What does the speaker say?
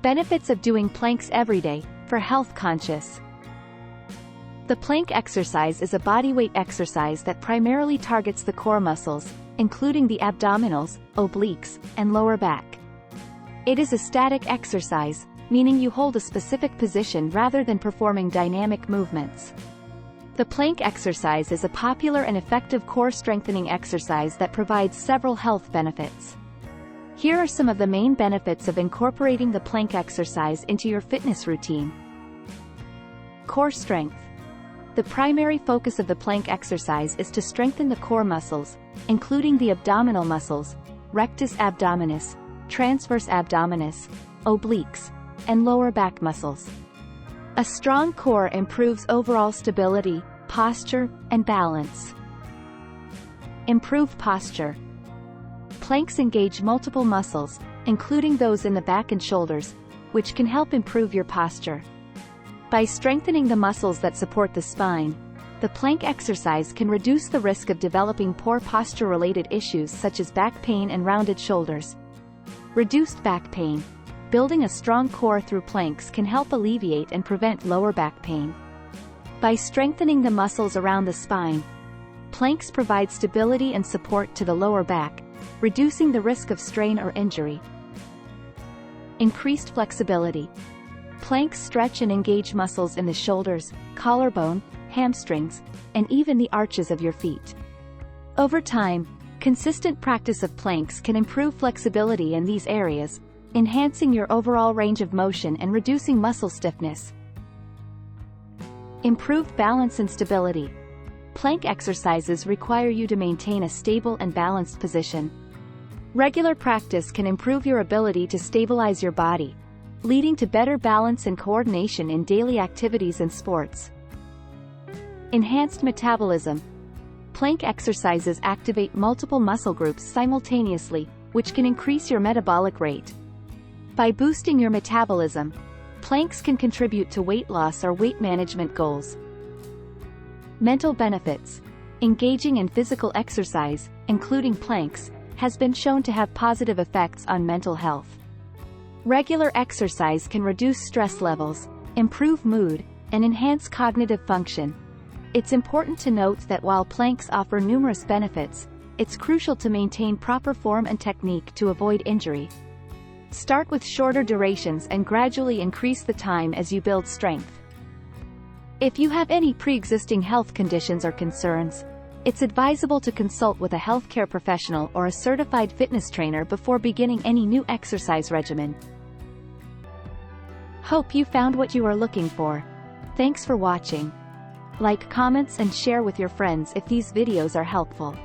Benefits of doing planks every day, for health conscious. The plank exercise is a bodyweight exercise that primarily targets the core muscles, including the abdominals, obliques, and lower back. It is a static exercise, meaning you hold a specific position rather than performing dynamic movements. The plank exercise is a popular and effective core strengthening exercise that provides several health benefits. Here are some of the main benefits of incorporating the plank exercise into your fitness routine. Core strength. The primary focus of the plank exercise is to strengthen the core muscles, including the abdominal muscles, rectus abdominis, transverse abdominis, obliques, and lower back muscles. A strong core improves overall stability, posture, and balance. Improved posture. Planks engage multiple muscles, including those in the back and shoulders, which can help improve your posture. By strengthening the muscles that support the spine, the plank exercise can reduce the risk of developing poor posture-related issues such as back pain and rounded shoulders. Reduced back pain. Building a strong core through planks can help alleviate and prevent lower back pain. By strengthening the muscles around the spine, planks provide stability and support to the lower back, reducing the risk of strain or injury. Increased flexibility. Planks stretch and engage muscles in the shoulders, collarbone, hamstrings, and even the arches of your feet. Over time, consistent practice of planks can improve flexibility in these areas, enhancing your overall range of motion and reducing muscle stiffness. Improved balance and stability. Plank exercises require you to maintain a stable and balanced position. Regular practice can improve your ability to stabilize your body, leading to better balance and coordination in daily activities and sports. Enhanced metabolism. Plank exercises activate multiple muscle groups simultaneously, which can increase your metabolic rate. By boosting your metabolism, planks can contribute to weight loss or weight management goals. Mental benefits. Engaging in physical exercise, including planks, has been shown to have positive effects on mental health. Regular exercise can reduce stress levels, improve mood, and enhance cognitive function. It's important to note that while planks offer numerous benefits, it's crucial to maintain proper form and technique to avoid injury. Start with shorter durations and gradually increase the time as you build strength. If you have any pre-existing health conditions or concerns, it's advisable to consult with a healthcare professional or a certified fitness trainer before beginning any new exercise regimen. Hope you found what you are looking for. Thanks for watching. Like, comments, and share with your friends if these videos are helpful.